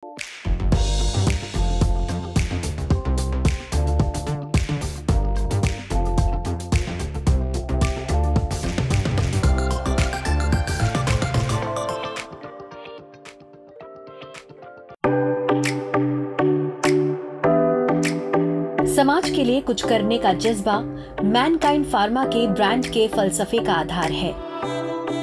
समाज के लिए कुछ करने का जज्बा मैनकाइंड फार्मा के ब्रांड के फलसफे का आधार है।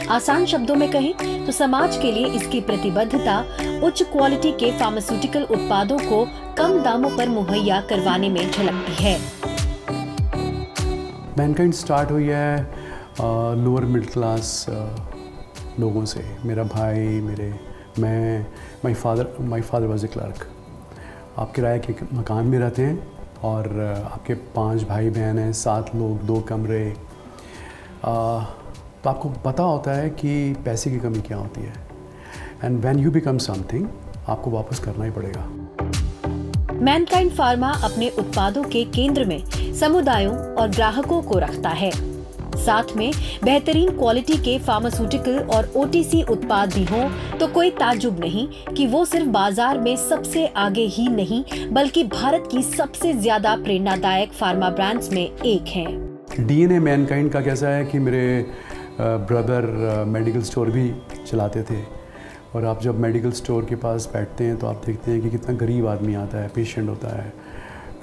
आसान शब्दों में कहें तो समाज के लिए इसकी प्रतिबद्धता उच्च क्वालिटी के फार्मास्यूटिकल उत्पादों को कम दामों पर मुहैया करवाने में झलकती है। मैनकाइंड स्टार्ट हुई है लोअर मिडिल क्लास लोगों से। मेरा भाई, my father was a clerk. आप किराए के मकान में रहते हैं और आपके 5 भाई बहन हैं, 7 लोग, 2 कमरे। तो आपको पता होता है कि पैसे की कमी क्या होती है। And when you become something, आपको वापस करना ही पड़ेगा। मैनकाइंड फार्मा अपने उत्पादों के केंद्र में समुदायों और ग्राहकों को रखता है। साथ में बेहतरीन क्वालिटी के फार्मास्यूटिकल और ओटीसी उत्पाद भी हों तो कोई ताज्जुब नहीं कि वो सिर्फ बाजार में सबसे आगे ही नहीं बल्कि भारत की सबसे ज्यादा प्रेरणादायक फार्मा ब्रांड्स में एक हैं। डीएनए मैनकाइंड का कैसा है कि मेरे ब्रदर मेडिकल स्टोर भी चलाते थे। और आप जब मेडिकल स्टोर के पास बैठते हैं तो आप देखते हैं कि कितना गरीब आदमी आता है, पेशेंट होता है।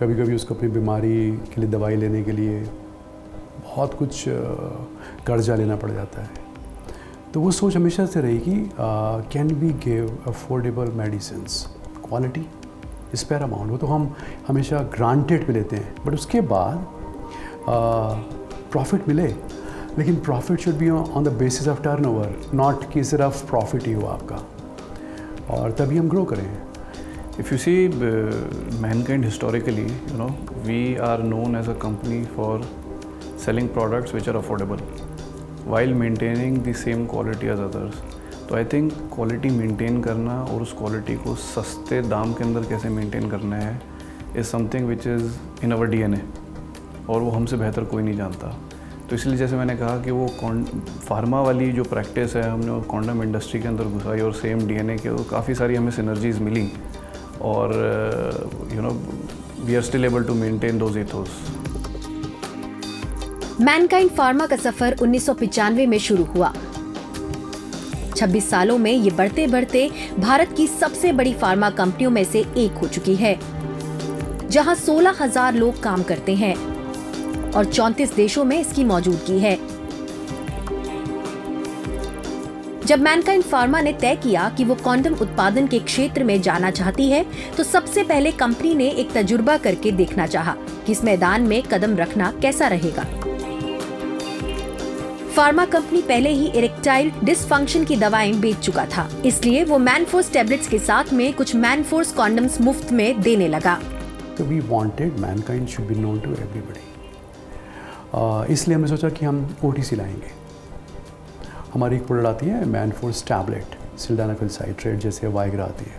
कभी कभी उसको अपनी बीमारी के लिए दवाई लेने के लिए बहुत कुछ कर्जा लेना पड़ जाता है। तो वो सोच हमेशा से रही कि can we give affordable medicines, quality is paramount. वो तो हम हमेशा ग्रांटेड पे लेते हैं, बट उसके बाद प्रॉफिट मिले, लेकिन profit should be on the basis of turnover, not कि सिर्फ प्रॉफिट ही हो आपका, और तभी हम ग्रो करें। If you see Mankind historically, we are known as a company for selling products which are affordable while maintaining the same quality as others. तो I think quality maintain करना और उस क्वालिटी को सस्ते दाम के अंदर कैसे मेंटेन करना है is something which is in our DNA, और वो हमसे बेहतर कोई नहीं जानता। तो इसलिए जैसे मैंने कहा कि वो फार्मा वाली जो प्रैक्टिस है हमने कॉन्डम इंडस्ट्री के अंदर घुसाई और सेम डीएनए के तो काफ़ी सारी हमें सिनर्जीज मिली, और we are still able to maintain those ethos. Mankind pharma का सफर 1995 में शुरू हुआ। 26 सालों में ये बढ़ते बढ़ते भारत की सबसे बड़ी फार्मा कंपनियों में से एक हो चुकी है, जहां 16,000 लोग काम करते हैं और 34 देशों में इसकी मौजूदगी है। जब मैनकाइंड फार्मा ने तय किया कि वो कॉन्डम उत्पादन के क्षेत्र में जाना चाहती है, तो सबसे पहले कंपनी ने एक तजुर्बा करके देखना चाहा कि इस मैदान में कदम रखना कैसा रहेगा। फार्मा कंपनी पहले ही इरेक्टाइल डिसफंक्शन की दवाएं बेच चुका था, इसलिए वो मैनफोर्स टैबलेट्स के साथ में कुछ मैनफोर्स कॉन्डम्स मुफ्त में देने लगा। तो we wanted Mankind should be known to everybody. इसलिए हमने सोचा कि हम ओटीसी लाएंगे। हमारी एक प्रोडक्ट आती है मैनफोर्स टैबलेट, सिल्डेनाफिल साइट्रेट जैसे वाइग्रा आती है।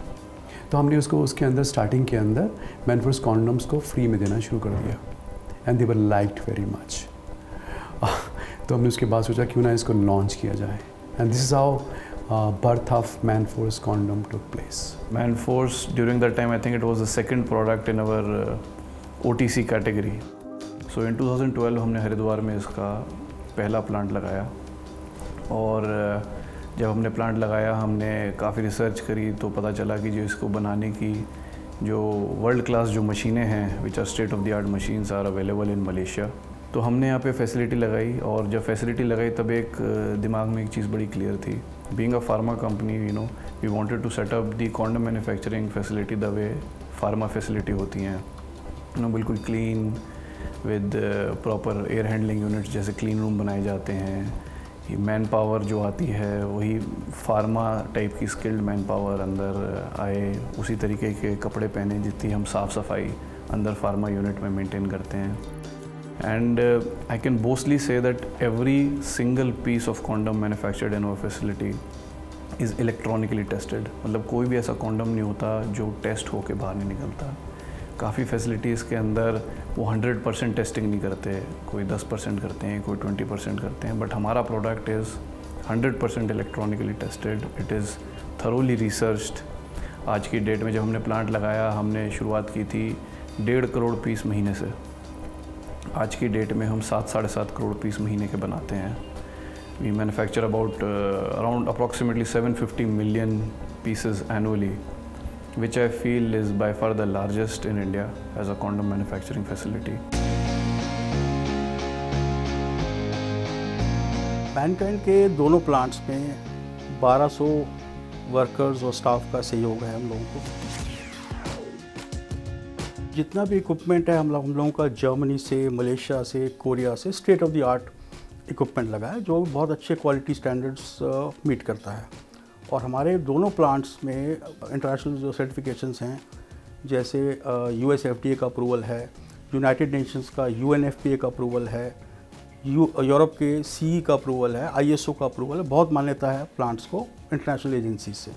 तो हमने उसको उसके अंदर स्टार्टिंग के अंदर मैनफोर्स कॉन्डम्स को फ्री में देना शुरू कर दिया, and they were liked very much. तो हमने उसके बाद सोचा क्यों ना इसको लॉन्च किया जाए, and this is how birth of Manforce condom took place. Manforce during that time I think it was the second product in our OTC category. So in 2012 हमने हरिद्वार में इसका पहला प्लांट लगाया, और जब हमने प्लांट लगाया हमने काफ़ी रिसर्च करी तो पता चला कि जो इसको बनाने की जो वर्ल्ड क्लास जो मशीनें हैं which are state of the art machines are available in Malaysia. तो हमने यहाँ पे फैसिलिटी लगाई, और जब फैसिलिटी लगाई तब एक दिमाग में एक चीज़ बड़ी क्लियर थी। Being a pharma company we wanted to set up the condom manufacturing facility the way pharma facility होती हैं, बिल्कुल clean with proper air handling units जैसे क्लीन रूम बनाए जाते हैं। मैन पावर जो आती है वही फार्मा टाइप की स्किल्ड मैन पावर अंदर आए, उसी तरीके के कपड़े पहने जितनी हम साफ़ सफाई अंदर फार्मा यूनिट में मेंटेन करते हैं। And I can boastfully say that every single piece of condom manufactured in our facility is electronically tested। मतलब कोई भी ऐसा कॉन्डम नहीं होता जो टेस्ट होके बाहर नहीं निकलता। काफ़ी फैसिलिटीज़ के अंदर वो 100% टेस्टिंग नहीं करते, कोई 10% करते हैं, कोई 20% करते हैं, बट हमारा product is 100% electronically tested. It is thoroughly researched. आज की डेट में जब हमने प्लांट लगाया, हमने शुरुआत की थी 1.5 करोड़ पीस महीने से। आज की डेट में हम 7-7.5 करोड़ पीस महीने के बनाते हैं। We manufacture around approximately 750 million pieces annually, which I feel is by far the largest in India as a condom manufacturing facility. Mankind के दोनों प्लांट्स में 1200 वर्कर्स और स्टाफ का सहयोग है हम लोगों को। जितना भी इक्विपमेंट है हम लोगों का जर्मनी से, मलेशिया से, कोरिया से state of the art equipment लगा है, जो बहुत अच्छे क्वालिटी स्टैंडर्ड्स मीट करता है। और हमारे दोनों प्लांट्स में इंटरनेशनल जो सर्टिफिकेशंस हैं, जैसे US FDA का अप्रूवल है, यूनाइटेड नेशंस का UNFPA का अप्रूवल है, यूरोप के CE का अप्रूवल है, ISO का अप्रूवल है। बहुत मान्यता है प्लांट्स को इंटरनेशनल एजेंसीज से।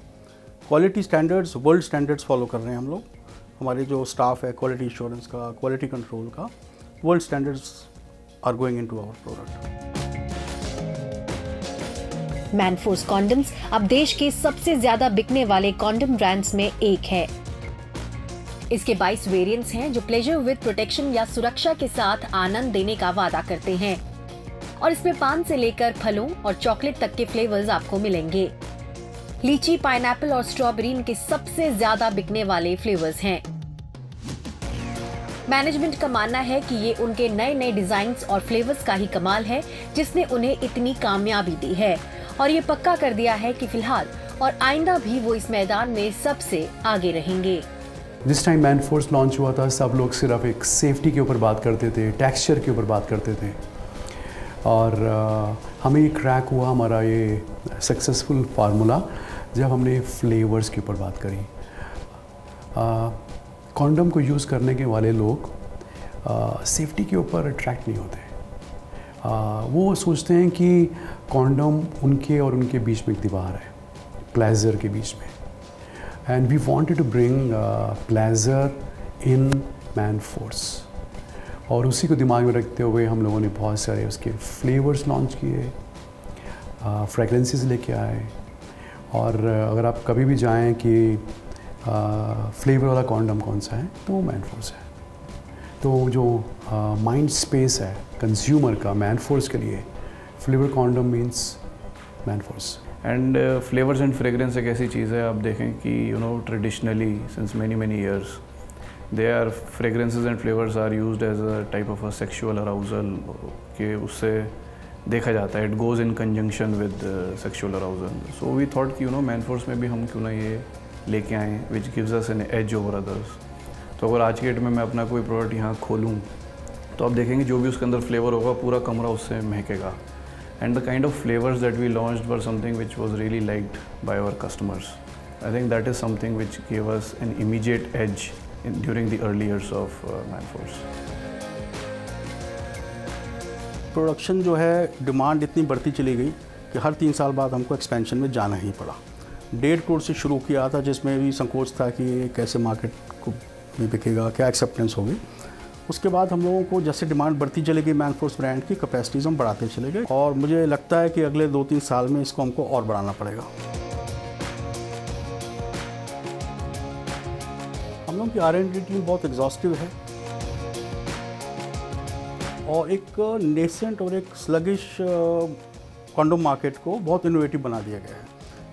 Quality standards, world standards follow कर रहे हैं हम लोग। हमारे जो स्टाफ है क्वालिटी इंश्योरेंस का, क्वालिटी कंट्रोल का, world standards are going into our product. Manforce condoms अब देश के सबसे ज्यादा बिकने वाले कॉन्डम ब्रांड्स में एक है। इसके 22 वेरिएंट्स हैं जो प्लेजर विद प्रोटेक्शन या सुरक्षा के साथ आनंद देने का वादा करते हैं, और इसमें पान से लेकर फलों और चॉकलेट तक के फ्लेवर्स आपको मिलेंगे। लीची, पाइनएप्पल और स्ट्रॉबेरी इनके सबसे ज्यादा बिकने वाले फ्लेवर्स हैं। मैनेजमेंट का मानना है कि ये उनके नए नए डिजाइन्स और फ्लेवर्स का ही कमाल है जिसने उन्हें इतनी कामयाबी दी है, और ये पक्का कर दिया है कि फिलहाल और आइंदा भी वो इस मैदान में सबसे आगे रहेंगे। जिस टाइम मैनफोर्स लॉन्च हुआ था, सब लोग सिर्फ एक सेफ्टी के ऊपर बात करते थे, टेक्सचर के ऊपर बात करते थे, और हमें ये क्रैक हुआ हमारा ये सक्सेसफुल फार्मूला जब हमने फ्लेवर्स के ऊपर बात करी। कॉन्डम को यूज़ करने के वाले लोग सेफ्टी के ऊपर अट्रैक्ट नहीं होते। वो सोचते हैं कि कॉन्डम उनके और उनके बीच में एक दीवार है, प्लेजर के बीच में। And we wanted to bring pleasure in Manforce, और उसी को दिमाग में रखते हुए हम लोगों ने बहुत सारे उसके फ्लेवर्स लॉन्च किए, फ्रेगरेंसेस लेके आए। और अगर आप कभी भी जाएं कि फ्लेवर वाला कॉन्डम कौन सा है, तो वो मैनफोर्स है। तो जो माइंड स्पेस है कंज्यूमर का मैनफोर्स के लिए, flavour condom means Manforce. And flavours and fragrance एक ऐसी चीज़ है, आप देखें कि traditionally since many years they are fragrances and flavours are used as a type of a sexual arousal, के उससे देखा जाता है, it goes in conjunction with sexual arousal. So we thought कि मैनफोर्स में भी हम क्यों ना ये लेके आएँ, विच gives us an edge over others. तो अगर आज के डेट में मैं अपना कोई प्रोडक्ट यहाँ खोलूँ तो आप देखेंगे जो भी उसके अंदर फ्लेवर होगा पूरा कमरा उससे महकेगा। And the kind of flavours that we launched were something which was really liked by our customers. I think that is something which give us an immediate edge during the early years of Manforce. Production जो है, demand इतनी बढ़ती चली गई कि हर 3 साल बाद हमको एक्सपेंशन में जाना ही पड़ा। 1.5 करोड़ से शुरू किया था, जिसमें भी संकोच था कि कैसे मार्केट को में बिकेगा, क्या एक्सेप्टेंस होगी। उसके बाद हम लोगों को जैसे डिमांड बढ़ती चली गई, मैनफोर्स ब्रांड की कैपेसिटीज़ हम बढ़ाते चले गए, और मुझे लगता है कि अगले 2-3 साल में इसको हमको और बढ़ाना पड़ेगा। हम लोगों की R&D टीम बहुत एग्जॉस्टिव है, और एक नेसेंट और एक स्लगिश कॉन्डोम मार्केट को बहुत इनोवेटिव बना दिया गया है।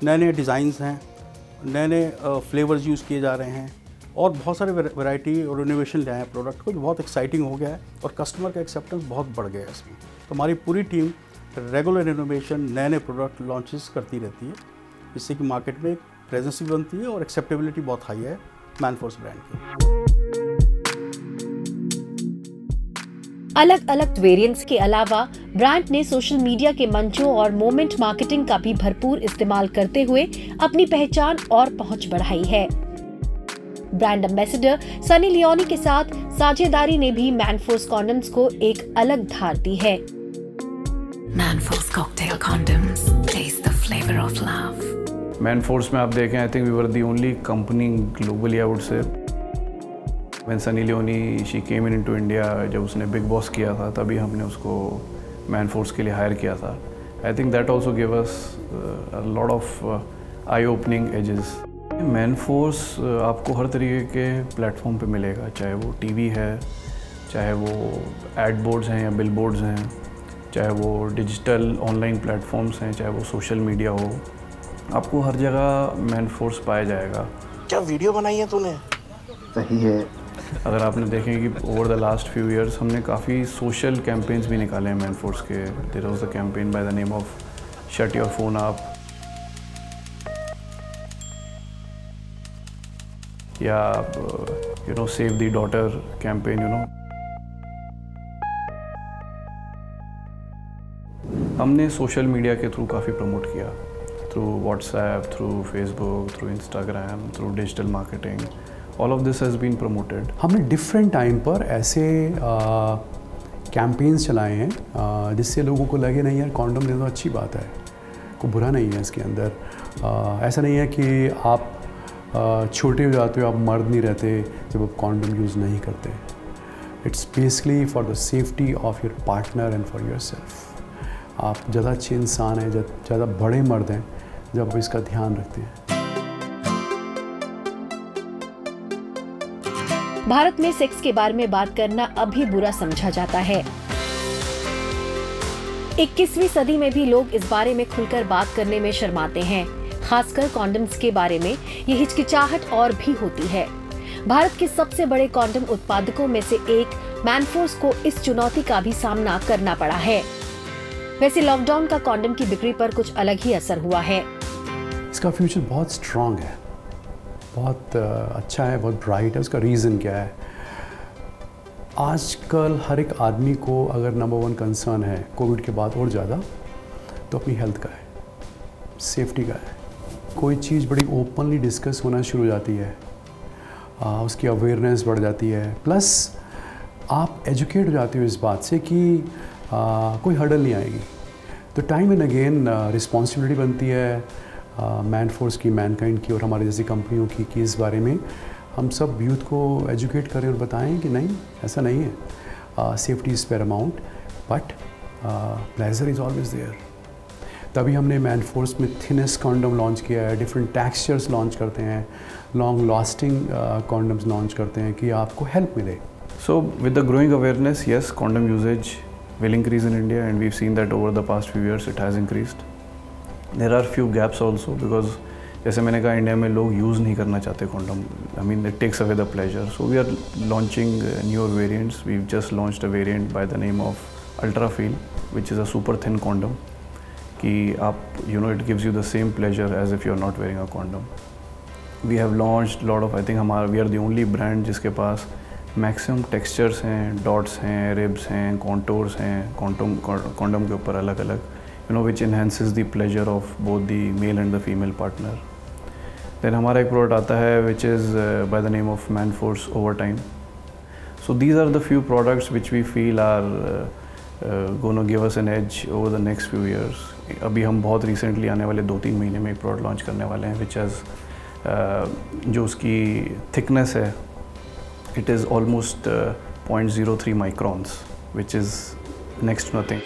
नए नए डिज़ाइंस हैं, नए नए फ्लेवर्स यूज़ किए जा रहे हैं, और बहुत सारे वैरायटी और इनोवेशन ले आए हैं प्रोडक्ट को, जो बहुत एक्साइटिंग हो गया है, और कस्टमर का एक्सेप्टेंस बहुत बढ़ गया है इसमें। तो हमारी पूरी टीम रेगुलर इनोवेशन, नए नए प्रोडक्ट लॉन्चेस करती रहती है, जिससे कि मार्केट में एक प्रेजेंस भी बनती है और एक्सेप्टेबिलिटी बहुत हाई है मैनफोर्स ब्रांड की। अलग अलग वेरिएंट्स के अलावा ब्रांड ने सोशल मीडिया के मंचों और मोमेंट मार्केटिंग का भी भरपूर इस्तेमाल करते हुए अपनी पहचान और पहुंच बढ़ाई है। ब्रांड एम्बेसडर सनी लियोनी के साथ साझेदारी ने भी मैनफोर्स कॉन्डम्स को एक अलग धार दी है। Manforce cocktail condoms, taste the flavour of love. Manforce में आप देखें, I think we were the only company globally, I would say, when Sunny Leone she came into India, जब उसने बिग बॉस किया था तभी हमने उसको मैनफोर्स के लिए हायर किया था। I think that also give us a lot of eye opening edges. Manforce आपको हर तरीके के प्लेटफॉर्म पे मिलेगा, चाहे वो टीवी है, चाहे वो एड बोर्ड्स हैं या बिल बोर्ड्स हैं, चाहे वो डिजिटल ऑनलाइन प्लेटफॉर्म्स हैं, चाहे वो सोशल मीडिया हो, आपको हर जगह मैनफोर्स पाया जाएगा। क्या वीडियो बनाई है तूने? सही है। अगर आपने देखें कि over the last few years हमने काफ़ी सोशल कैंपेन्स भी निकाले हैं मैनफोर्स के। There was a campaign by the name of shut your phone up, या सेव द डॉटर कैंपेन, हमने सोशल मीडिया के थ्रू काफ़ी प्रमोट किया, through WhatsApp, through Facebook, through Instagram, through digital marketing, all of this has been promoted. हमने different time पर ऐसे campaigns चलाए हैं जिससे लोगों को लगे नहीं यार कॉन्डम लेना तो अच्छी बात है, कोई बुरा नहीं है इसके अंदर। ऐसा नहीं है कि आप छोटे हो जाते हो, आप मर्द नहीं रहते जब आप कॉन्डम यूज़ नहीं करते। It's basically for the safety of your partner and for your self. आप ज़्यादा अच्छे इंसान हैं, ज़्यादा बड़े मर्द हैं जब इसका ध्यान रखते हैं। भारत में सेक्स के बारे में बात करना अभी बुरा समझा जाता है। 21वीं सदी में भी लोग इस बारे में खुलकर बात करने में शर्माते हैं। खासकर कॉन्डम्स के बारे में ये हिचकिचाहट और भी होती है। भारत के सबसे बड़े कॉन्डम उत्पादकों में से एक मैनफोर्स को इस चुनौती का भी सामना करना पड़ा है। वैसे लॉकडाउन का कॉन्डम की बिक्री पर कुछ अलग ही असर हुआ है। इसका फ्यूचर बहुत स्ट्रांग है, बहुत अच्छा है, बहुत ब्राइट है। उसका रीज़न क्या है? आजकल हर एक आदमी को अगर नंबर 1 कंसर्न है कोविड के बाद और ज़्यादा, तो अपनी हेल्थ का है, सेफ्टी का है। कोई चीज़ बड़ी ओपनली डिस्कस होना शुरू हो जाती है, उसकी अवेयरनेस बढ़ जाती है, प्लस आप एजुकेट हो जाते हो इस बात से कि कोई हर्डल नहीं आएगी। तो टाइम एंड अगेन रिस्पॉन्सिबिलिटी बनती है मैनफोर्स की, मैनकाइंड की और हमारे जैसी कंपनियों की कि इस बारे में हम सब यूथ को एजुकेट करें और बताएं कि नहीं, ऐसा नहीं है, safety is paramount, but pleasure is always there. तभी हमने मैनफोर्स में थिनेस्ट कॉन्डम लॉन्च किया है, डिफरेंट टेक्सचर्स लॉन्च करते हैं, लॉन्ग लास्टिंग कॉन्डम्स लॉन्च करते हैं कि आपको हेल्प मिले। So with the growing awareness, yes, condom usage will increase in India, and we've seen that over the past few years it has increased. There are few gaps also because जैसे मैंने कहा India में लोग use नहीं करना चाहते condom. I mean it takes away the pleasure. So we are launching newer variants. We've just launched a variant by the name of Ultra Feel, which is a super thin condom. कि आप it gives you the same pleasure as if you're not wearing a condom. We have launched lot of, I think we are the only brand जिसके पास maximum textures हैं, dots हैं, ribs हैं, contours हैं condom के ऊपर अलग अलग, which enhances the pleasure of both the male and the female partner. Then हमारा एक प्रोडक्ट आता है which is by the name of Manforce over time. So these are the few products which we feel are gonna give us an edge over the next few years. अभी हम बहुत recently आने वाले 2-3 महीने में एक प्रोडक्ट लॉन्च करने वाले हैं विच हैज़ जो उसकी थिकनेस है, it is almost 0.03 microns, which is next to nothing.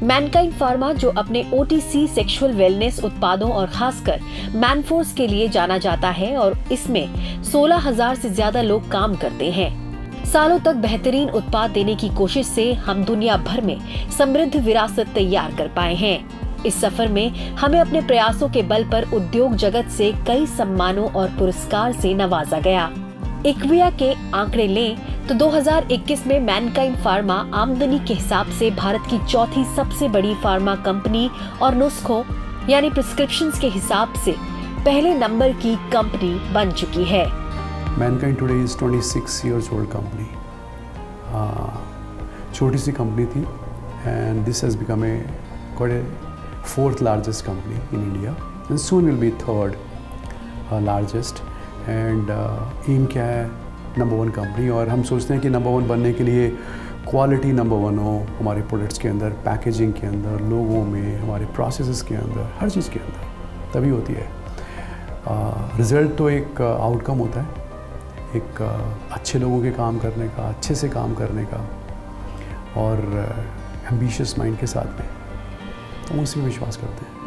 Mankind pharma जो अपने OTC सेक्सुअल वेलनेस उत्पादों और खासकर मैनफोर्स के लिए जाना जाता है और इसमें 16,000 से ज्यादा लोग काम करते हैं। सालों तक बेहतरीन उत्पाद देने की कोशिश से हम दुनिया भर में समृद्ध विरासत तैयार कर पाए हैं। इस सफर में हमें अपने प्रयासों के बल पर उद्योग जगत से कई सम्मानों और पुरस्कार से नवाजा गया। इक्विया के आंकड़े लें तो 2021 में मैनकाइंड फार्मा आमदनी के हिसाब से भारत की चौथी सबसे बड़ी फार्मा कंपनी और नुस्खों यानी प्रिस्क्रिप्शंस के हिसाब से पहले नंबर की कंपनी बन चुकी है। Mankind today is 26 years old company. छोटी सी कंपनी थी and this has become a 4th largest company in India and soon will be 3rd largest। And aim क्या है? Number 1 company. और हम सोचते हैं कि नंबर 1 बनने के लिए क्वालिटी नंबर 1 हो हमारे प्रोडक्ट्स के अंदर, पैकेजिंग के अंदर, लोगों में, हमारे प्रोसेसेस के अंदर, हर चीज़ के अंदर, तभी होती है। रिज़ल्ट तो एक आउटकम होता है, एक अच्छे लोगों के काम करने का, अच्छे से काम करने का और एम्बिशियस माइंड के साथ में, तो हम उसी में विश्वास करते हैं।